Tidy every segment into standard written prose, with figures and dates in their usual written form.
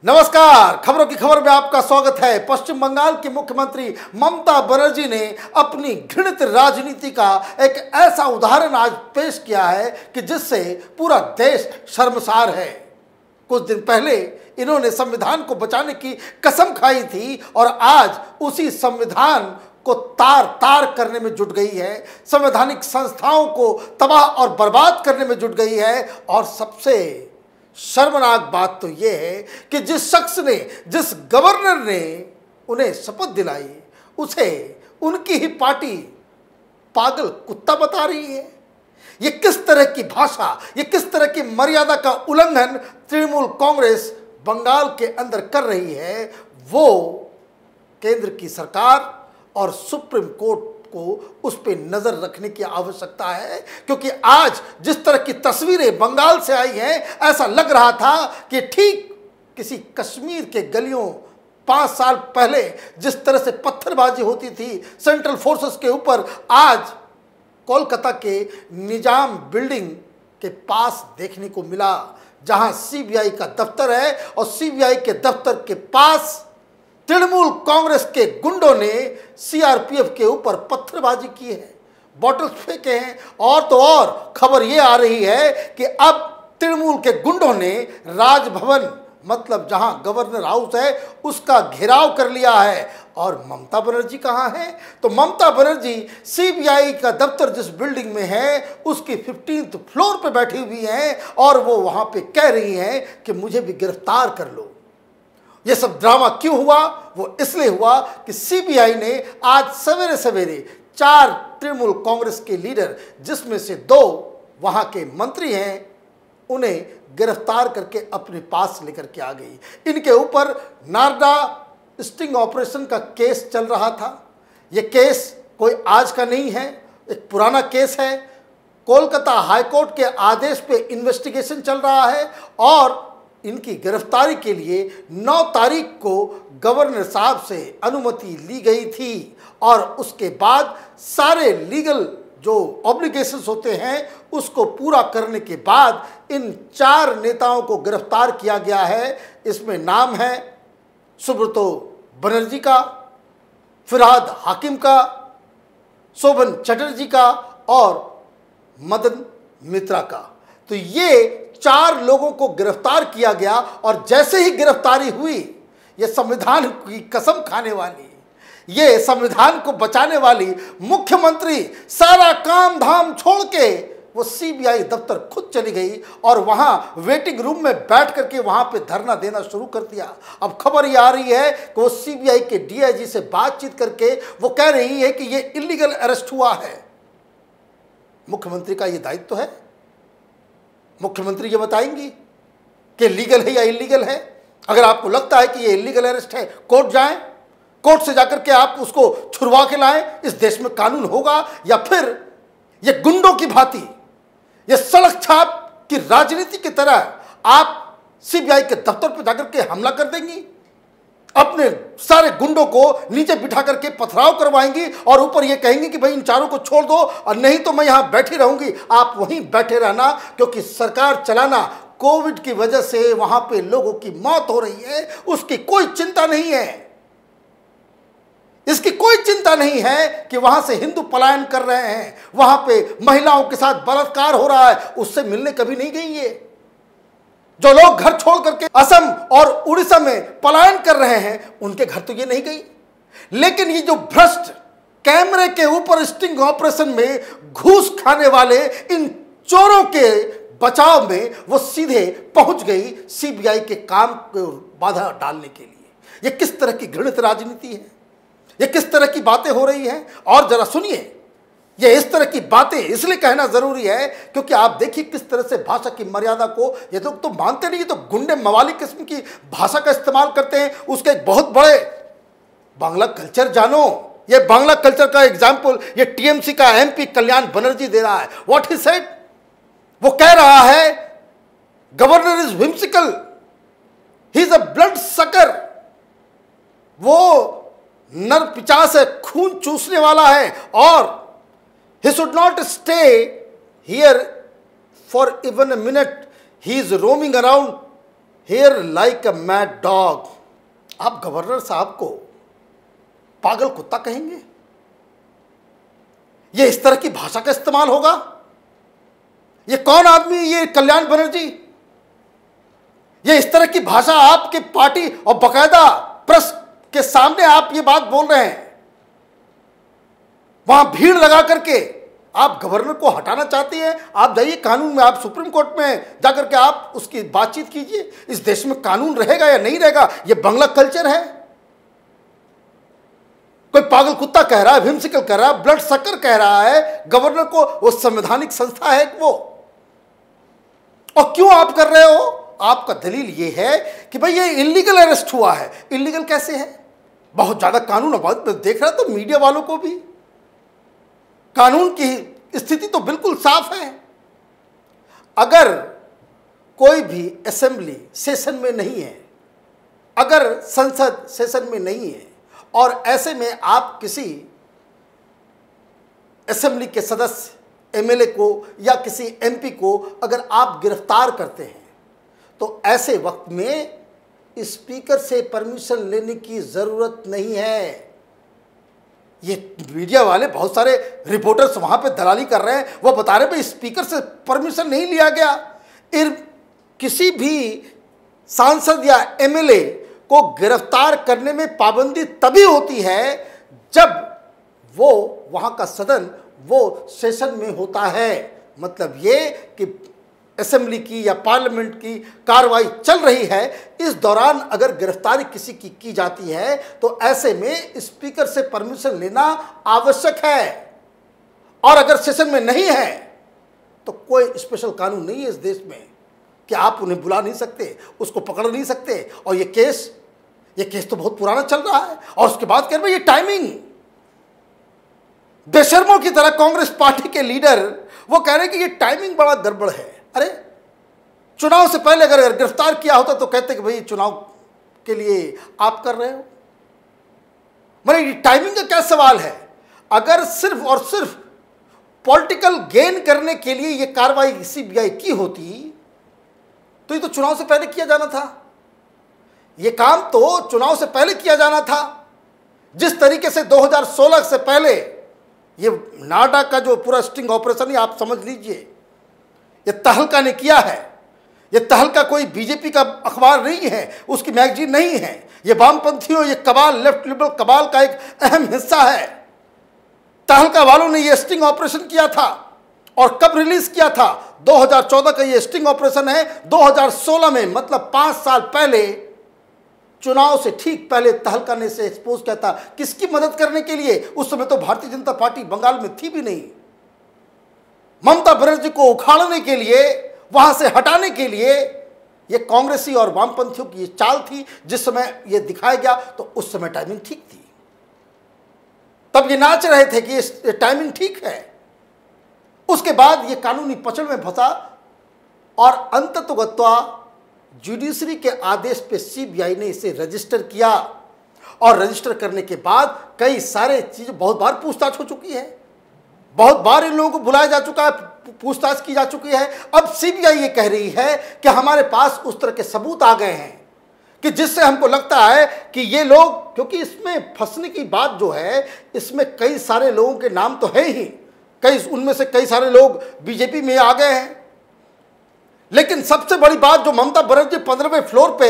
नमस्कार, खबरों की खबर में आपका स्वागत है। पश्चिम बंगाल की मुख्यमंत्री ममता बनर्जी ने अपनी घृणित राजनीति का एक ऐसा उदाहरण आज पेश किया है कि जिससे पूरा देश शर्मसार है। कुछ दिन पहले इन्होंने संविधान को बचाने की कसम खाई थी और आज उसी संविधान को तार तार करने में जुट गई है, संवैधानिक संस्थाओं को तबाह और बर्बाद करने में जुट गई है। और सबसे शर्मनाक बात तो यह है कि जिस शख्स ने, जिस गवर्नर ने उन्हें शपथ दिलाई, उसे उनकी ही पार्टी पागल कुत्ता बता रही है। ये किस तरह की भाषा, ये किस तरह की मर्यादा का उल्लंघन तृणमूल कांग्रेस बंगाल के अंदर कर रही है, वो केंद्र की सरकार और सुप्रीम कोर्ट को उस पर नजर रखने की आवश्यकता है। क्योंकि आज जिस तरह की तस्वीरें बंगाल से आई हैं, ऐसा लग रहा था कि ठीक किसी कश्मीर के गलियों 5 साल पहले जिस तरह से पत्थरबाजी होती थी सेंट्रल फोर्सेस के ऊपर, आज कोलकाता के निजाम बिल्डिंग के पास देखने को मिला, जहां सीबीआई का दफ्तर है और सीबीआई के दफ्तर के पास तृणमूल कांग्रेस के गुंडों ने सीआरपीएफ के ऊपर पत्थरबाजी की है, बॉटल्स फेंके हैं। और तो और खबर यह आ रही है कि अब तृणमूल के गुंडों ने राजभवन, मतलब जहां गवर्नर हाउस है, उसका घेराव कर लिया है। और ममता बनर्जी कहां है? तो ममता बनर्जी सीबीआई का दफ्तर जिस बिल्डिंग में है उसकी 15th फ्लोर पे बैठी हुई हैं और वो वहां पे कह रही हैं कि मुझे भी गिरफ्तार कर लो। यह सब ड्रामा क्यों हुआ? वो इसलिए हुआ कि सीबीआई ने आज सवेरे सवेरे 4 तृणमूल कांग्रेस के लीडर, जिसमें से 2 वहां के मंत्री हैं, उन्हें गिरफ्तार करके अपने पास लेकर के आ गई। इनके ऊपर नारदा स्टिंग ऑपरेशन का केस चल रहा था। यह केस कोई आज का नहीं है, एक पुराना केस है। कोलकाता हाईकोर्ट के आदेश पे इन्वेस्टिगेशन चल रहा है और इनकी गिरफ्तारी के लिए 9 तारीख को गवर्नर साहब से अनुमति ली गई थी। और उसके बाद सारे लीगल जो ऑब्लिगेशंस होते हैं उसको पूरा करने के बाद इन 4 नेताओं को गिरफ्तार किया गया है। इसमें नाम है सुब्रतो बनर्जी का, फिरहाद हाकिम का, शोभन चटर्जी का और मदन मित्रा का। तो ये 4 लोगों को गिरफ्तार किया गया और जैसे ही गिरफ्तारी हुई, ये संविधान की कसम खाने वाली, ये संविधान को बचाने वाली मुख्यमंत्री सारा काम धाम छोड़ के वो सीबीआई दफ्तर खुद चली गई और वहां वेटिंग रूम में बैठ करके वहां पे धरना देना शुरू कर दिया। अब खबर ये आ रही है कि वो सीबीआई के डीआईजी से बातचीत करके वो कह रही है कि ये इलीगल अरेस्ट हुआ है। मुख्यमंत्री का ये दायित्व है, मुख्यमंत्री ये बताएंगी कि लीगल है या इलीगल है। अगर आपको लगता है कि ये इलीगल अरेस्ट है, कोर्ट जाएं, कोर्ट से जाकर के आप उसको छुड़वा के लाएं। इस देश में कानून होगा। या फिर ये गुंडों की भांति, ये सड़क छाप की राजनीति की तरह आप सीबीआई के दफ्तर पर जाकर के हमला कर देंगी, अपने सारे गुंडों को नीचे बिठा करके पथराव करवाएंगी और ऊपर ये कहेंगी कि भाई इन 4 को छोड़ दो और नहीं तो मैं यहां बैठी रहूंगी। आप वहीं बैठे रहना, क्योंकि सरकार चलाना, कोविड की वजह से वहां पे लोगों की मौत हो रही है, उसकी कोई चिंता नहीं है। इसकी कोई चिंता नहीं है कि वहां से हिंदू पलायन कर रहे हैं, वहां पे महिलाओं के साथ बलात्कार हो रहा है, उससे मिलने कभी नहीं गई है। जो लोग घर छोड़ करके असम और उड़ीसा में पलायन कर रहे हैं, उनके घर तो ये नहीं गई। लेकिन ये जो भ्रष्ट कैमरे के ऊपर स्टिंग ऑपरेशन में घूस खाने वाले इन चोरों के बचाव में वो सीधे पहुंच गई सीबीआई के काम को बाधा डालने के लिए। ये किस तरह की घृणित राजनीति है, ये किस तरह की बातें हो रही हैं। और जरा सुनिए, ये इस तरह की बातें इसलिए कहना जरूरी है क्योंकि आप देखिए किस तरह से भाषा की मर्यादा को ये लोग तो मानते नहीं, तो गुंडे मवाली किस्म की भाषा का इस्तेमाल करते हैं। उसके एक बहुत बड़े बांग्ला कल्चर जानो, ये बांग्ला कल्चर का एग्जाम्पल ये टीएमसी का एमपी कल्याण बनर्जी दे रहा है। व्हाट ही सेड, वो कह रहा है governor is whimsical, he is a blood sucker, वो नर पिचास है, खून चूसने वाला है और he should not stay here for even a minute. He is roaming around here like a mad dog. आप गवर्नर साहब को पागल कुत्ता कहेंगे? ये इस तरह की भाषा का इस्तेमाल होगा? ये कौन आदमी, ये कल्याण बनर्जी? ये इस तरह की भाषा आपके पार्टी और बकायदा प्रेस के सामने आप ये बात बोल रहे हैं, वहां भीड़ लगा करके आप गवर्नर को हटाना चाहते हैं? आप जाइए कानून में, आप सुप्रीम कोर्ट में जाकर के आप उसकी बातचीत कीजिए। इस देश में कानून रहेगा या नहीं रहेगा, ये बंगला कल्चर है। कोई पागल कुत्ता कह रहा है, विम्सिकल कह रहा है, ब्लड सकर कह रहा है गवर्नर को। वो संवैधानिक संस्था है वो। और क्यों आप कर रहे हो? आपका दलील ये है कि भाई ये इलीगल अरेस्ट हुआ है। इलीगल कैसे है? बहुत ज्यादा कानून अबाध में देख रहा है, तो मीडिया वालों को भी कानून की स्थिति तो बिल्कुल साफ है। अगर कोई भी असेंबली सेशन में नहीं है, अगर संसद सेशन में नहीं है, और ऐसे में आप किसी असेंबली के सदस्य, एमएलए को या किसी एमपी को अगर आप गिरफ्तार करते हैं, तो ऐसे वक्त में स्पीकर से परमिशन लेने की जरूरत नहीं है। ये मीडिया वाले बहुत सारे रिपोर्टर्स वहां पे दलाली कर रहे हैं, वो बता रहे भाई स्पीकर से परमिशन नहीं लिया गया। किसी भी सांसद या एमएलए को गिरफ्तार करने में पाबंदी तभी होती है जब वो वहां का सदन वो सेशन में होता है। मतलब ये कि असेंबली की या पार्लियामेंट की कार्रवाई चल रही है, इस दौरान अगर गिरफ्तारी किसी की जाती है तो ऐसे में स्पीकर से परमिशन लेना आवश्यक है। और अगर सेशन में नहीं है तो कोई स्पेशल कानून नहीं है इस देश में कि आप उन्हें बुला नहीं सकते, उसको पकड़ नहीं सकते। और ये केस तो बहुत पुराना चल रहा है। और उसके बाद कह रहे ये टाइमिंग, बेशर्मों की तरह कांग्रेस पार्टी के लीडर वो कह रहे हैं कि ये टाइमिंग बड़ा गड़बड़ है। अरे चुनाव से पहले अगर गिरफ्तार किया होता तो कहते कि भाई चुनाव के लिए आप कर रहे हो। मतलब टाइमिंग का क्या सवाल है? अगर सिर्फ और सिर्फ पॉलिटिकल गेन करने के लिए ये कार्रवाई सीबीआई की होती तो ये तो चुनाव से पहले किया जाना था। ये काम तो चुनाव से पहले किया जाना था। जिस तरीके से 2016 से पहले ये नाडा का जो पूरा स्टिंग ऑपरेशन है, आप समझ लीजिए, ये तहलका ने किया है। ये तहलका कोई बीजेपी का अखबार नहीं है, उसकी मैगजीन नहीं है। ये वामपंथियों, ये कबाल, लेफ्ट लिबरल कबाल का एक अहम हिस्सा है। तहलका वालों ने ये स्टिंग ऑपरेशन किया था। और कब रिलीज किया था? 2014 का ये स्टिंग ऑपरेशन है। 2016 में, मतलब 5 साल पहले, चुनाव से ठीक पहले तहलका ने इसे एक्सपोज किया था। किसकी मदद करने के लिए? उस समय तो भारतीय जनता पार्टी बंगाल में थी भी नहीं। ममता बनर्जी को उखाड़ने के लिए, वहां से हटाने के लिए ये कांग्रेसी और वामपंथियों की ये चाल थी। जिस समय ये दिखाया गया तो उस समय टाइमिंग ठीक थी। तब ये नाच रहे थे कि ये टाइमिंग ठीक है। उसके बाद ये कानूनी पचड़ में फंसा और अंततोगत्वा जुडिशरी के आदेश पे सीबीआई ने इसे रजिस्टर किया। और रजिस्टर करने के बाद कई सारे चीजें, बहुत बार पूछताछ हो चुकी है, बहुत बार इन लोगों को बुलाया जा चुका है, पूछताछ की जा चुकी है। अब सीबीआई ये कह रही है कि हमारे पास उस तरह के सबूत आ गए हैं कि जिससे हमको लगता है कि ये लोग, क्योंकि इसमें फंसने की बात जो है, इसमें कई सारे लोगों के नाम तो है ही, उनमें से कई सारे लोग बीजेपी में आ गए हैं। लेकिन सबसे बड़ी बात जो ममता बनर्जी 15वें फ्लोर पे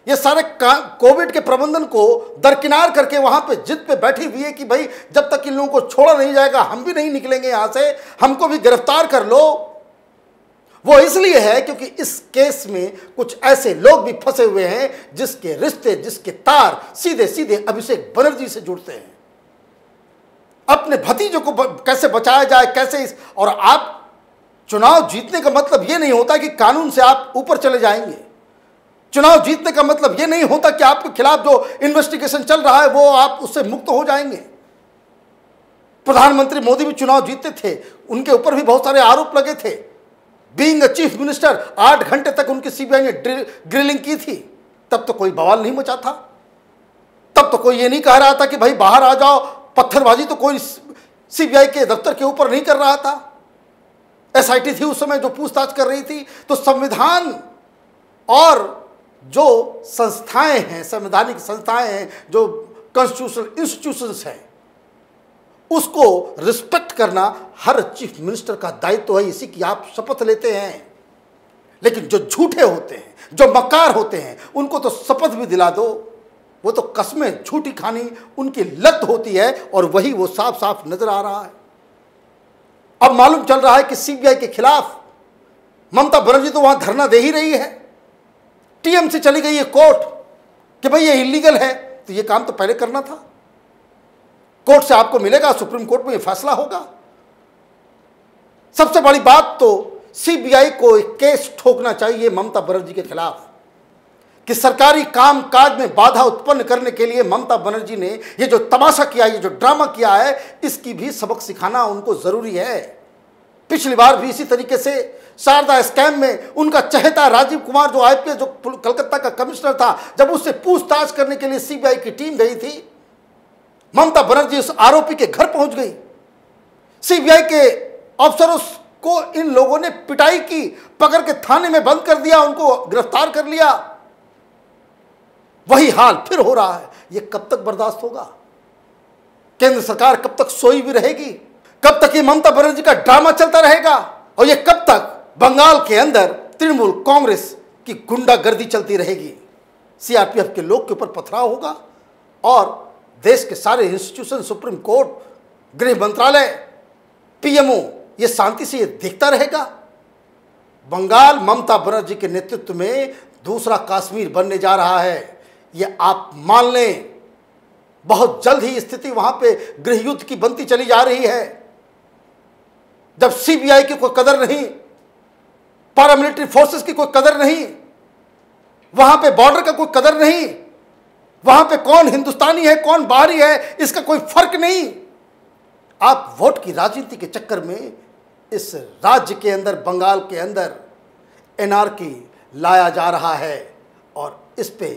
ये सारे कोविड के प्रबंधन को दरकिनार करके वहां पे जिद पे बैठी हुई है कि भाई जब तक इन लोगों को छोड़ा नहीं जाएगा हम भी नहीं निकलेंगे यहां से, हमको भी गिरफ्तार कर लो। वो इसलिए है क्योंकि इस केस में कुछ ऐसे लोग भी फंसे हुए हैं जिसके रिश्ते, जिसके तार सीधे सीधे अभिषेक बनर्जी से जुड़ते हैं। अपने भतीजों को कैसे बचाया जाए, कैसे और आप चुनाव जीतने का मतलब यह नहीं होता कि कानून से आप ऊपर चले जाएंगे। चुनाव जीतने का मतलब यह नहीं होता कि आपके खिलाफ जो इन्वेस्टिगेशन चल रहा है वो आप उससे मुक्त हो जाएंगे। प्रधानमंत्री मोदी भी चुनाव जीतते थे, उनके ऊपर भी बहुत सारे आरोप लगे थे। बीइंग अ चीफ मिनिस्टर 8 घंटे तक उनकी सीबीआई ने ग्रिलिंग की थी, तब तो कोई बवाल नहीं मचा था। तब तो कोई ये नहीं कह रहा था कि भाई बाहर आ जाओ। पत्थरबाजी तो कोई सीबीआई के दफ्तर के ऊपर नहीं कर रहा था। एसआईटी थी उस समय जो पूछताछ कर रही थी। तो संविधान और जो संस्थाएं हैं, संवैधानिक संस्थाएं हैं, जो कॉन्स्टिट्यूशनल इंस्टीट्यूशंस हैं, उसको रिस्पेक्ट करना हर चीफ मिनिस्टर का दायित्व है। इसी की आप शपथ लेते हैं। लेकिन जो झूठे होते हैं, जो मक्कार होते हैं, उनको तो शपथ भी दिला दो, वो तो कसमें झूठी खानी उनकी लत होती है, और वही वो साफ साफ नजर आ रहा है। अब मालूम चल रहा है कि सीबीआई के खिलाफ ममता बनर्जी तो वहां धरना दे ही रही है। टीएमसी चली गई है कोर्ट कि भाई ये इलीगल है, तो ये काम तो पहले करना था। कोर्ट से आपको मिलेगा, सुप्रीम कोर्ट में ये फैसला होगा। सबसे बड़ी बात तो सीबीआई को एक केस ठोकना चाहिए ममता बनर्जी के खिलाफ कि सरकारी कामकाज में बाधा उत्पन्न करने के लिए ममता बनर्जी ने ये जो तमाशा किया, ये जो ड्रामा किया है, इसकी भी सबक सिखाना उनको जरूरी है। पिछली बार भी इसी तरीके से शारदा स्कैम में उनका चहेता राजीव कुमार, जो आईपीएस, जो कलकत्ता का कमिश्नर था, जब उससे पूछताछ करने के लिए सीबीआई की टीम गई थी, ममता बनर्जी उस आरोपी के घर पहुंच गई। सीबीआई के अफसरों को इन लोगों ने पिटाई की, पकड़ के थाने में बंद कर दिया, उनको गिरफ्तार कर लिया। वही हाल फिर हो रहा है। ये कब तक बर्दाश्त होगा? केंद्र सरकार कब तक सोई भी रहेगी? कब तक ये ममता बनर्जी का ड्रामा चलता रहेगा? और ये कब तक बंगाल के अंदर तृणमूल कांग्रेस की गुंडागर्दी चलती रहेगी? सीआरपीएफ के लोग के ऊपर पथराव होगा और देश के सारे इंस्टीट्यूशन, सुप्रीम कोर्ट, गृह मंत्रालय, पीएमओ, ये शांति से ये देखता रहेगा। बंगाल ममता बनर्जी के नेतृत्व में दूसरा कश्मीर बनने जा रहा है, ये आप मान लें। बहुत जल्द ही स्थिति वहां पे गृह युद्ध की बनती चली जा रही है। जब सीबीआई की कोई कदर नहीं, पैरामिलिट्री फोर्सेस की कोई कदर नहीं, वहां पे बॉर्डर का कोई कदर नहीं, वहां पे कौन हिंदुस्तानी है कौन बाहरी है इसका कोई फर्क नहीं। आप वोट की राजनीति के चक्कर में इस राज्य के अंदर, बंगाल के अंदर एनआरकी लाया जा रहा है और इस पे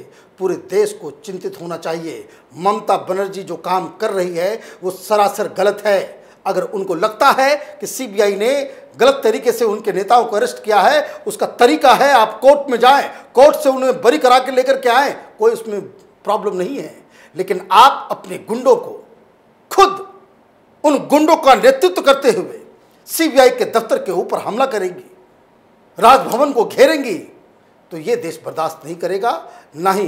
पूरे देश को चिंतित होना चाहिए। ममता बनर्जी जो काम कर रही है वो सरासर गलत है। अगर उनको लगता है कि सीबीआई ने गलत तरीके से उनके नेताओं को अरेस्ट किया है, उसका तरीका है आप कोर्ट में जाएं, कोर्ट से उन्हें बरी करा के लेकर के आएं, कोई उसमें प्रॉब्लम नहीं है। लेकिन आप अपने गुंडों को, खुद उन गुंडों का नेतृत्व करते हुए सीबीआई के दफ्तर के ऊपर हमला करेंगी, राजभवन को घेरेंगी, तो ये देश बर्दाश्त नहीं करेगा, ना ही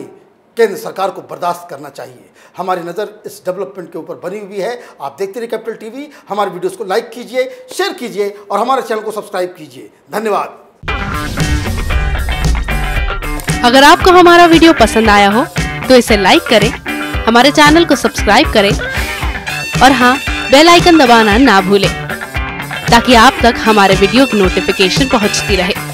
केंद्र सरकार को बर्दाश्त करना चाहिए। हमारी नज़र इस डेवलपमेंट के ऊपर बनी हुई है। आप देखते रहिए कैपिटल टीवी। हमारे वीडियोस को लाइक कीजिए, शेयर कीजिए और हमारे चैनल को सब्सक्राइब कीजिए। धन्यवाद। अगर आपको हमारा वीडियो पसंद आया हो तो इसे लाइक करें, हमारे चैनल को सब्सक्राइब करें और हाँ, बेल आइकन दबाना ना भूलें ताकि आप तक हमारे वीडियो की नोटिफिकेशन पहुंचती रहे।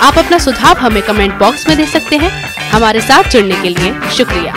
आप अपना सुझाव हमें कमेंट बॉक्स में दे सकते हैं। हमारे साथ जुड़ने के लिए शुक्रिया।